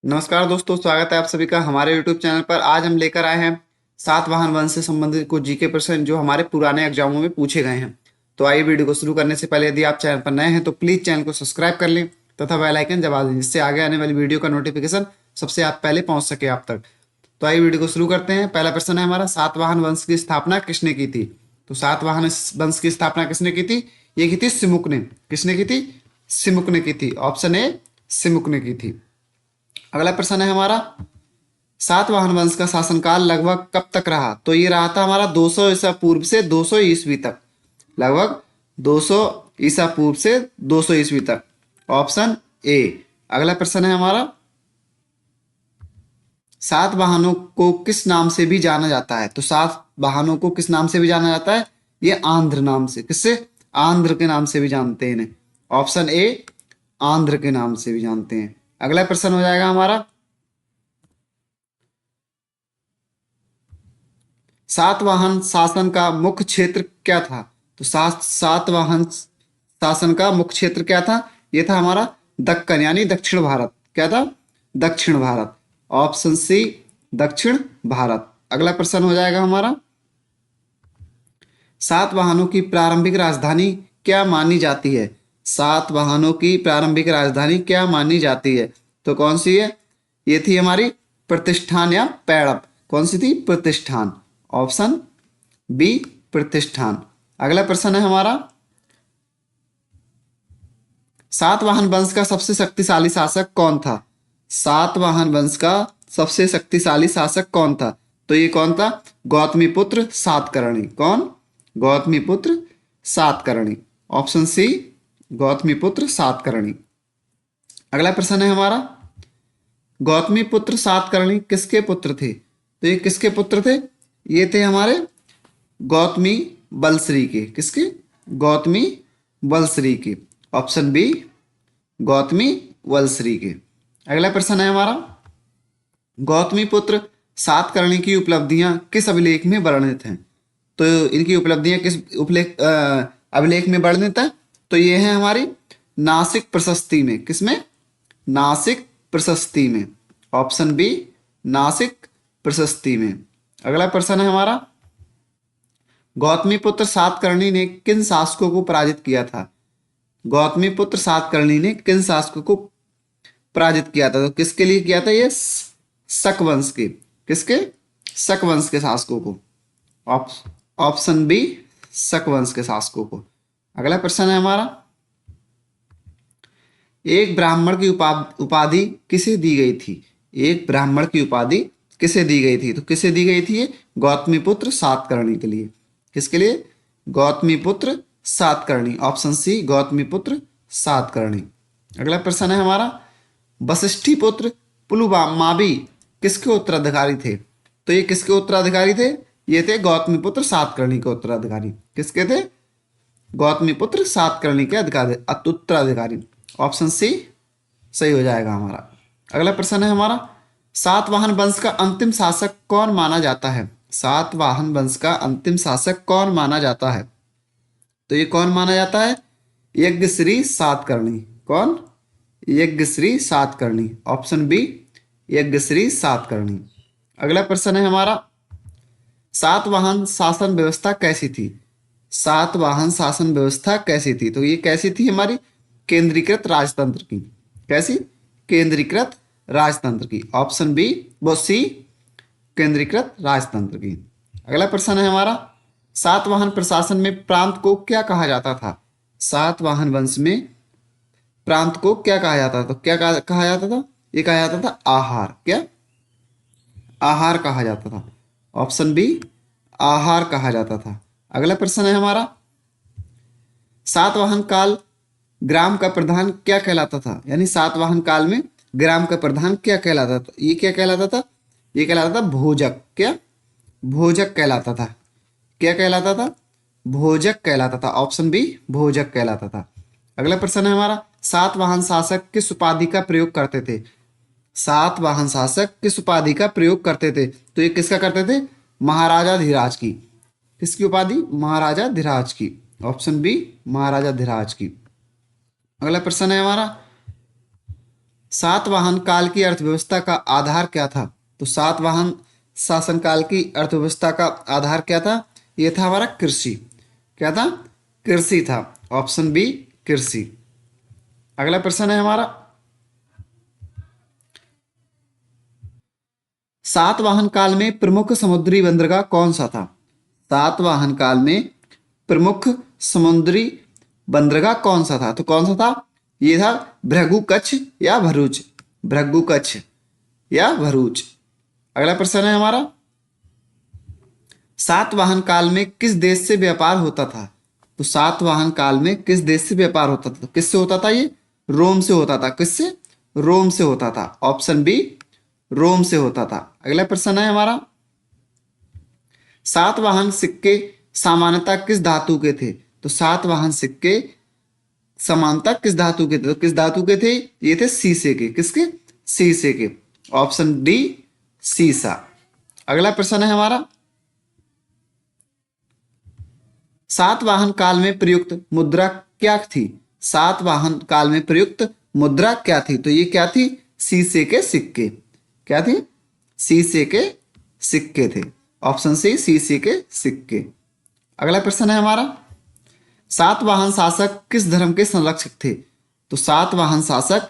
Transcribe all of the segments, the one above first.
नमस्कार दोस्तों, स्वागत है आप सभी का हमारे YouTube चैनल पर। आज हम लेकर आए हैं सातवाहन वंश से संबंधित कुछ जीके प्रश्न जो हमारे पुराने एग्जामों में पूछे गए हैं। तो आइए वीडियो को शुरू करने से पहले यदि आप चैनल पर नए हैं तो प्लीज चैनल को सब्सक्राइब कर लें तथा बेल आइकन दबा दें, जिससे आगे आने वाली वीडियो का नोटिफिकेशन सबसे आप पहले पहुंच सके आप तक। तो आइए वीडियो को शुरू करते हैं। पहला प्रश्न है हमारा, सातवाहन वंश की स्थापना किसने की थी? तो सातवाहन वंश की स्थापना किसने की थी? ये की थी सिमुक ने। किसने की थी? सिमुक ने की थी। ऑप्शन ए, सिमुक ने की थी। अगला प्रश्न है हमारा, सातवाहन वंश का शासनकाल लगभग कब तक रहा? तो ये रहा था हमारा 200 ईसा पूर्व से 200 ईस्वी तक। लगभग 200 ईसा पूर्व से 200 ईस्वी तक। Option A. अगला प्रश्न है हमारा, सातवाहनों को किस नाम से भी जाना जाता है? तो सातवाहनों को किस नाम से भी जाना जाता है? ये आंध्र नाम से। किससे? आंध्र के नाम से भी जानते हैं इन्हें। ऑप्शन ए, आंध्र के नाम से भी जानते हैं। अगला प्रश्न हो जाएगा हमारा, सातवाहन शासन का मुख्य क्षेत्र क्या था? तो सातवाहन शासन का मुख्य क्षेत्र क्या था? ये था हमारा दक्कन, यानी दक्षिण भारत। क्या था? दक्षिण भारत। ऑप्शन सी, दक्षिण भारत। अगला प्रश्न हो जाएगा हमारा, सातवाहनों की प्रारंभिक राजधानी क्या मानी जाती है? सातवाहनों की प्रारंभिक राजधानी क्या मानी जाती है? तो कौन सी है? ये थी हमारी प्रतिष्ठान या पैड़प। कौन सी थी? प्रतिष्ठान। ऑप्शन बी, प्रतिष्ठान। अगला प्रश्न है हमारा, सातवाहन वंश का सबसे शक्तिशाली शासक कौन था? सातवाहन वंश का सबसे शक्तिशाली शासक कौन था? तो ये कौन था? गौतमीपुत्र सातकर्णी। कौन? गौतमीपुत्र सातकर्णी। Option C, Gautamiputra Satakarni. अगला प्रश्न है हमारा, गौतमीपुत्र सातकर्णी किसके पुत्र थे? तो ये किसके पुत्र थे? ये थे हमारे गौतमी बलश्री के। किसके? गौतमी बलश्री के। ऑप्शन बी, गौतमी वलश्री के। अगला प्रश्न है हमारा, गौतमी पुत्र सातकर्णी की उपलब्धियां किस अभिलेख में वर्णित हैं? तो इनकी उपलब्धियां किस अभिलेख में वर्णित है? तो ये है हमारी नासिक प्रशस्ति में। किसमें? नासिक प्रशस्ति में। ऑप्शन बी, नासिक प्रशस्ति में। अगला प्रश्न है हमारा, गौतमीपुत्र सातकर्णी ने किन शासकों को पराजित किया था? गौतमीपुत्र सातकर्णी ने किन शासकों को पराजित किया था? तो किसके लिए किया था? ये शक वंश के। किसके? शक वंश के शासकों को। ऑप्शन बी, शक वंश के शासकों को। अगला प्रश्न है हमारा, एक ब्राह्मण की उपाधि किसे दी गई थी? एक ब्राह्मण की उपाधि किसे दी गई थी? तो किसे दी गई थी? ये गौतमीपुत्र सातकर्णी के लिए। किसके लिए? गौतमीपुत्र सातकर्णी। Option C, Gautamiputra Satakarni. अगला प्रश्न है हमारा, वशिष्ठी पुत्र पुलुमावी किसके उत्तराधिकारी थे? तो ये किसके उत्तराधिकारी थे? ये थे गौतमीपुत्र सातकर्णी के उत्तराधिकारी। किसके थे? गौतमीपुत्र सातकर्णी के उत्तराधिकारी। ऑप्शन सी सही हो जाएगा हमारा। अगला प्रश्न है हमारा, सातवाहन वंश का अंतिम शासक कौन माना जाता है? सातवाहन वंश का अंतिम शासक कौन माना जाता है? तो ये कौन माना जाता है? यज्ञश्री सातकर्णी। कौन? यज्ञश्री सातकर्णी। Option B, Yajnashri Satakarni. अगला प्रश्न है हमारा, सातवाहन शासन व्यवस्था कैसी थी? सातवाहन शासन व्यवस्था कैसी थी? तो ये कैसी थी हमारी? केंद्रीकृत राजतंत्र की। कैसी? केंद्रीकृत राजतंत्र की। ऑप्शन बी, वो सी, केंद्रीकृत राजतंत्र की। अगला प्रश्न है हमारा, सातवाहन प्रशासन में प्रांत को क्या कहा जाता था? सातवाहन वंश में प्रांत को क्या कहा जाता था? तो क्या कहा जाता था? ये कहा जाता था आहार। क्या? आहार कहा जाता था। ऑप्शन बी, आहार कहा जाता था। अगला प्रश्न है हमारा, सातवाहन काल ग्राम का प्रधान क्या कहलाता था? यानी सातवाहन काल में ग्राम का प्रधान क्या कहलाता था? ये क्या कहलाता था? ये कहलाता था भोजक। क्या? भोजक कहलाता था। क्या कहलाता था? भोजक कहलाता था। ऑप्शन बी, भोजक कहलाता था। अगला प्रश्न है हमारा, सातवाहन शासक किस उपाधि का प्रयोग करते थे? सातवाहन शासक किस उपाधि का प्रयोग करते थे? तो ये किसका करते थे? महाराजा धीराज की। किसकी उपाधि? महाराजा धीराज की। ऑप्शन बी, महाराजा धीराज की। अगला प्रश्न है हमारा, सातवाहन काल की अर्थव्यवस्था का आधार क्या था? तो सातवाहन शासनकाल की अर्थव्यवस्था का आधार क्या था? ये था हमारा कृषि। क्या था? कृषि था। ऑप्शन बी कृषि। अगला प्रश्न है हमारा, सातवाहन काल में प्रमुख समुद्री बंदरगाह कौन सा था? सातवाहन काल में प्रमुख समुद्री बंदरगाह कौन सा था? तो कौन सा था? ये था भृगु कच्छ या भरूच। भृगु कच्छ या भरूच। अगला प्रश्न है हमारा, सातवाहन काल में किस देश से व्यापार होता था? तो सातवाहन काल में किस देश से व्यापार होता था? तो किससे होता था ये? रोम से होता था। किससे? रोम से होता था। ऑप्शन बी रोम से होता था। अगला प्रश्न है हमारा, सातवाहन सिक्के सामान्यतः किस धातु के थे? तो सातवाहन सिक्के समानता किस धातु के थे? तो किस धातु के थे? ये थे शीशे के। किसके? शीशे के। ऑप्शन डी सीसा। अगला प्रश्न है हमारा, सातवाहन काल में प्रयुक्त मुद्रा क्या थी? सातवाहन काल में प्रयुक्त मुद्रा क्या थी? तो ये क्या थी? शीशे के सिक्के। क्या थी? शीशे के सिक्के थे। ऑप्शन सी शीशे के सिक्के। अगला प्रश्न है हमारा, सातवाहन शासक किस धर्म के संरक्षक थे? तो सातवाहन शासक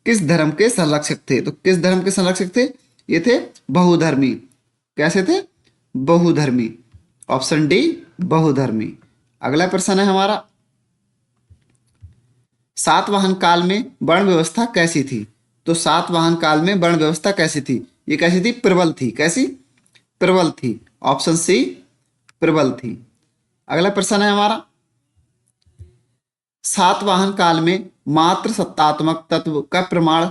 किस धर्म के संरक्षक थे? तो किस धर्म के संरक्षक थे? ये थे बहुधर्मी। कैसे थे? बहुधर्मी। ऑप्शन डी बहुधर्मी। अगला प्रश्न है हमारा, सातवाहन काल में वर्ण व्यवस्था कैसी थी? तो सातवाहन काल में वर्ण व्यवस्था कैसी थी? ये कैसी थी? प्रबल थी। कैसी? प्रबल थी। ऑप्शन सी प्रबल थी। अगला प्रश्न है हमारा, सातवाहन काल में मात्र सत्तात्मक तत्व का प्रमाण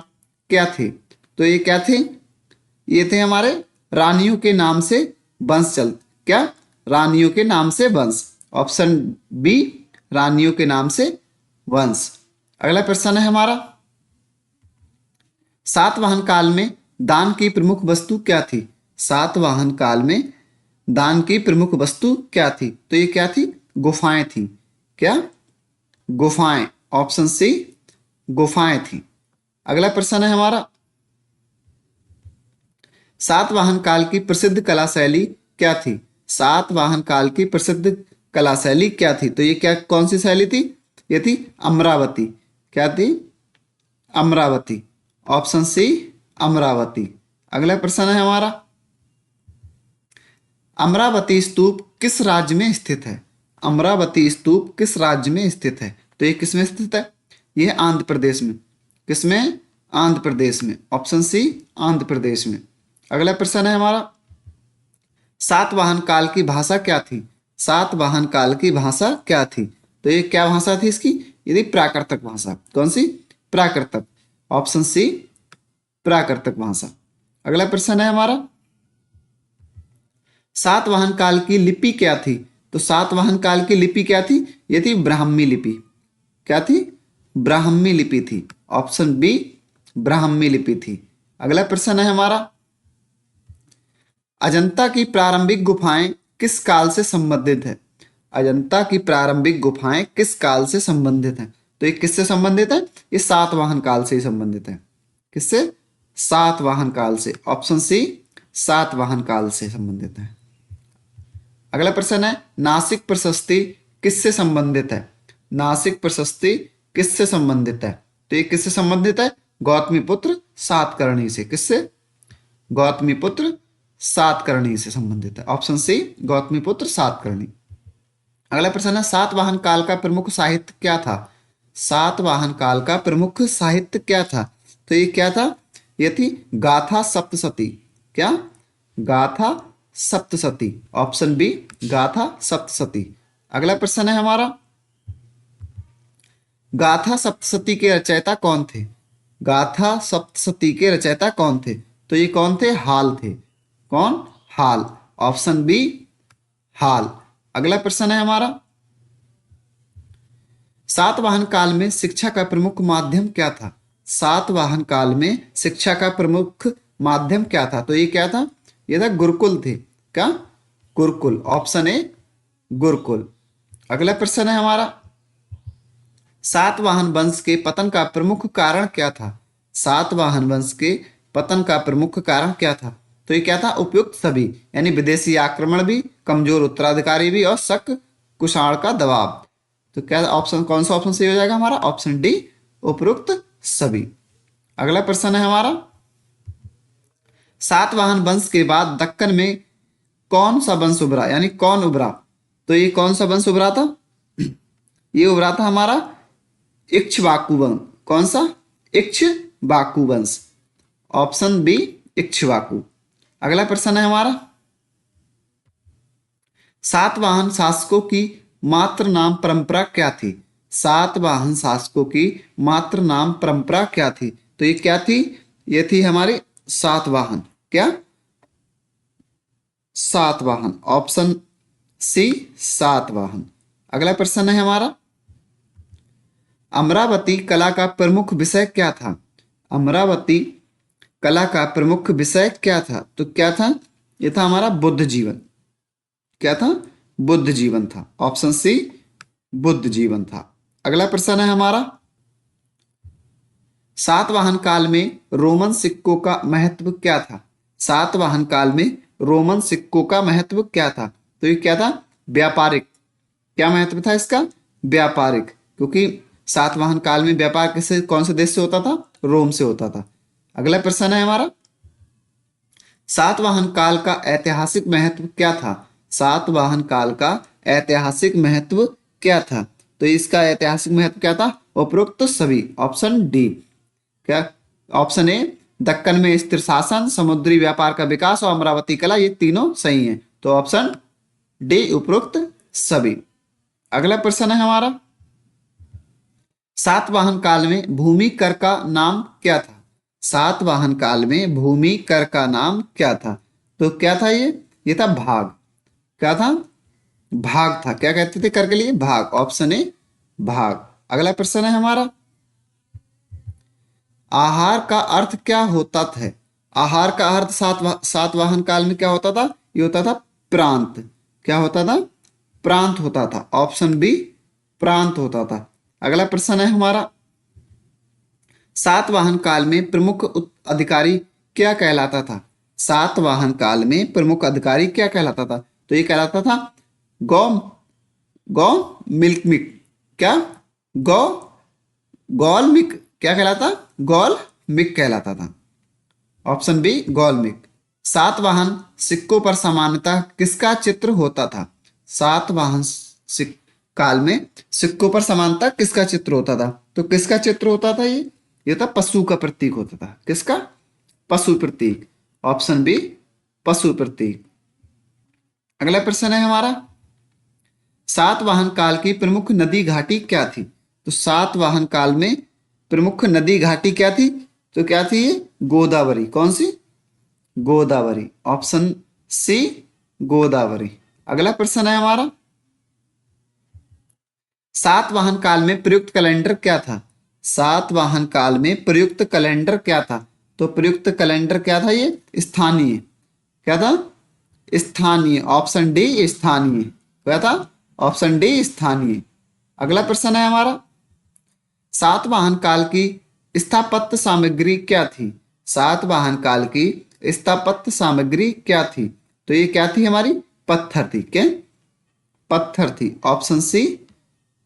क्या थे? तो ये क्या थे? ये थे हमारे रानियों के नाम से वंश चल। क्या? रानियों के नाम से वंश। ऑप्शन बी रानियों के नाम से वंश। अगला प्रश्न है हमारा, सातवाहन काल में दान की प्रमुख वस्तु क्या थी? सातवाहन काल में दान की प्रमुख वस्तु क्या थी? तो ये क्या थी? गुफाएं थी। क्या? गुफाएं। ऑप्शन सी गुफाएं थी। अगला प्रश्न है हमारा, सातवाहन काल की प्रसिद्ध कला शैली क्या थी? सातवाहन काल की प्रसिद्ध कला शैली क्या थी? तो ये क्या, कौन सी शैली थी? ये थी अमरावती। क्या थी? अमरावती। Option C Amaravati. अगला प्रश्न है हमारा, अमरावती स्तूप किस राज्य में स्थित है? अमरावती स्तूप किस राज्य में स्थित है? तो ये किस में स्थित है? ये आंध्र प्रदेश में। किसमें? आंध्र प्रदेश में। ऑप्शन सी आंध्र प्रदेश में। अगला प्रश्न है हमारा, सातवाहन काल की भाषा क्या थी? सातवाहन काल की भाषा क्या थी? तो ये क्या भाषा थी इसकी? ये थी प्राकृतक भाषा। कौन सी? प्राकृतक। ऑप्शन सी प्राकृतक भाषा। अगला प्रश्न है हमारा, सातवाहन काल की लिपि क्या थी? तो सातवाहन काल की लिपि क्या थी? ये थी ब्राह्मी लिपि। क्या थी? ब्राह्मी लिपि थी। ऑप्शन बी ब्राह्मी लिपि थी। अगला प्रश्न है हमारा, अजंता की प्रारंभिक गुफाएं किस काल से संबंधित है? अजंता की प्रारंभिक गुफाएं किस काल से संबंधित हैं? तो ये किससे संबंधित है? ये सातवाहन काल से ही संबंधित है। किससे? सातवाहन काल से। ऑप्शन सी सातवाहन काल से संबंधित है। अगला प्रश्न है, नासिक प्रशस्ति किससे संबंधित है? नासिक प्रशस्ति किससे संबंधित है? तो ये किससे संबंधित है? गौतमीपुत्र सातकर्णी से। किससे? गौतमीपुत्र सातकर्णी से संबंधित है। Option C Gautamiputra Satakarni. अगला प्रश्न है, सातवाहन काल का प्रमुख साहित्य क्या था? सातवाहन काल का प्रमुख साहित्य क्या था? तो ये क्या था? ये थी गाथा सप्तशती। क्या? गाथा सप्तशती। ऑप्शन बी गाथा सप्तशती। अगला प्रश्न है हमारा, गाथा सप्तशती के रचयिता कौन थे? गाथा सप्तशती के रचयिता कौन थे? तो ये कौन थे? हाल थे। कौन? हाल। ऑप्शन बी हाल। अगला प्रश्न है हमारा, सातवाहन काल में शिक्षा का प्रमुख माध्यम क्या था? सातवाहन काल में शिक्षा का प्रमुख माध्यम क्या था? तो ये क्या था? ये था गुरुकुल थे। क्या? गुरुकुल। ऑप्शन ए गुरुकुल। अगला प्रश्न है हमारा, सातवाहन वंश के पतन का प्रमुख कारण क्या था? सातवाहन वंश के पतन का प्रमुख कारण क्या था? तो ये क्या था? उपयुक्त सभी, यानी विदेशी आक्रमण भी, कमजोर उत्तराधिकारी भी और शक कुषाण का दबाव। तो क्या ऑप्शन, कौन सा ऑप्शन सही हो जाएगा हमारा? ऑप्शन डी, उपयुक्त सभी। अगला प्रश्न है हमारा, सातवाहन वंश के बाद दक्कन में कौन सा वंश उभरा, यानी कौन उभरा? तो ये कौन सा वंश उभरा था? ये उभरा था हमारा इक्ष्वाकु वंश। कौन सा? इक्ष्वाकु वंश। Option B, Ikshvaku. अगला प्रश्न है हमारा, सातवाहन शासकों की मातृ नाम परंपरा क्या थी? सातवाहन शासकों की मातृ नाम परंपरा क्या थी? तो ये क्या थी? ये थी हमारी सातवाहन। क्या? सातवाहन। Option C, Satavahana. अगला प्रश्न है हमारा, अमरावती कला का प्रमुख विषय क्या था? अमरावती कला का प्रमुख विषय क्या था? तो क्या था? यह था हमारा बुद्ध जीवन। क्या था? बुद्ध जीवन था। ऑप्शन सी, बुद्ध जीवन था। अगला प्रश्न है हमारा, सातवाहन काल में रोमन सिक्कों का महत्व क्या था? सातवाहन काल में रोमन सिक्कों का महत्व क्या था? तो ये क्या था? व्यापारिक। क्या महत्व था इसका? व्यापारिक, क्योंकि सातवाहन काल में व्यापार किससे, कौन से देश से होता था? रोम से होता था। अगला प्रश्न है हमारा, सातवाहन काल का ऐतिहासिक महत्व क्या था? सातवाहन काल का ऐतिहासिक महत्व क्या था? तो इसका ऐतिहासिक महत्व क्या था? उपरोक्त सभी। Option D. क्या? ऑप्शन ए, दक्कन में स्थिर शासन, समुद्री व्यापार का विकास और अमरावती कला, ये तीनों सही हैं। तो ऑप्शन डी, उपरोक्त सभी। अगला प्रश्न है हमारा, सातवाहन काल में भूमि कर का नाम क्या था? सातवाहन काल में भूमि कर का नाम क्या था? तो क्या था ये था भाग। क्या था? भाग था। क्या कहते थे कर के लिए? भाग। ऑप्शन ए, भाग। अगला प्रश्न है हमारा, आहार का अर्थ क्या होता था? आहार का अर्थ सातवाहन काल में क्या होता था? ये होता था प्रांत। क्या होता था? प्रांत होता था। ऑप्शन बी, प्रांत होता था। अगला प्रश्न है हमारा, सातवाहन काल में प्रमुख अधिकारी क्या कहलाता था? सातवाहन काल में प्रमुख अधिकारी क्या कहलाता था? तो ये कहलाता था गौ, गौ मिल्क। क्या? गौ, गौलमिक। क्या कहलाता? गौलमिक कहलाता था। Option B, गौलमिक। सातवाहन सिक्कों पर सामान्यतः किसका चित्र होता था? सातवाहन काल में सिक्कों पर समानता किसका चित्र होता था? तो किसका चित्र होता था? ये था पशु का प्रतीक होता था। किसका? पशु प्रतीक। ऑप्शन बी, पशु प्रतीक। अगला प्रश्न है हमारा, सातवाहन काल की प्रमुख नदी घाटी क्या थी? तो सातवाहन काल में प्रमुख नदी घाटी क्या थी? तो क्या थी ये? गोदावरी। कौन सी? गोदावरी। Option C, Godavari. अगला प्रश्न है हमारा, सातवाहन काल में प्रयुक्त कैलेंडर क्या था? सातवाहन काल में प्रयुक्त कैलेंडर क्या था? तो प्रयुक्त कैलेंडर क्या था? ये स्थानीय। क्या था? स्थानीय। ऑप्शन डी, स्थानीय। क्या था? ऑप्शन डी, स्थानीय। अगला प्रश्न है हमारा, सातवाहन काल की स्थापत्य सामग्री क्या थी? सातवाहन काल की स्थापत्य सामग्री क्या थी? तो ये क्या थी हमारी? पत्थर थी। क्या? पत्थर थी। ऑप्शन सी,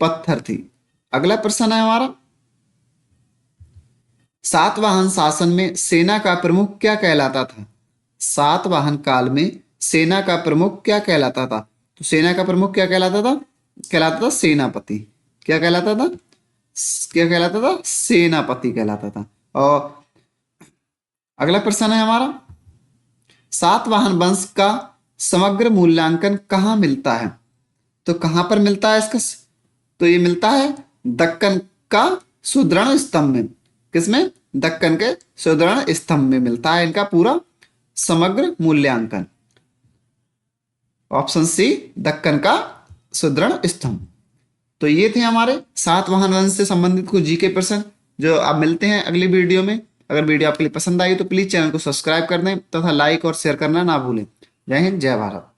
पत्थर थी। अगला प्रश्न है हमारा, सातवाहन शासन में सेना का प्रमुख क्या कहलाता था? सातवाहन काल में सेना का प्रमुख क्या कहलाता था? तो सेना का प्रमुख क्या कहलाता था? कहलाता था सेनापति। क्या कहलाता था? क्या कहलाता था? सेनापति कहलाता था। और अगला प्रश्न है हमारा, सातवाहन वंश का समग्र मूल्यांकन कहाँ मिलता है? तो कहां पर मिलता है इसका? तो ये मिलता है दक्कन का सुदृढ़ स्तंभ में। किसमें? दक्कन के सुदृढ़ स्तंभ में मिलता है इनका पूरा समग्र मूल्यांकन। ऑप्शन सी, दक्कन का सुदृढ़ स्तंभ। तो ये थे हमारे सातवाहन वंश से संबंधित कुछ जीके प्रश्न, जो आप मिलते हैं अगली वीडियो में। अगर वीडियो आपके लिए पसंद आई तो प्लीज चैनल को सब्सक्राइब कर दें तथा लाइक और शेयर करना ना भूलें। जय हिंद, जय भारत।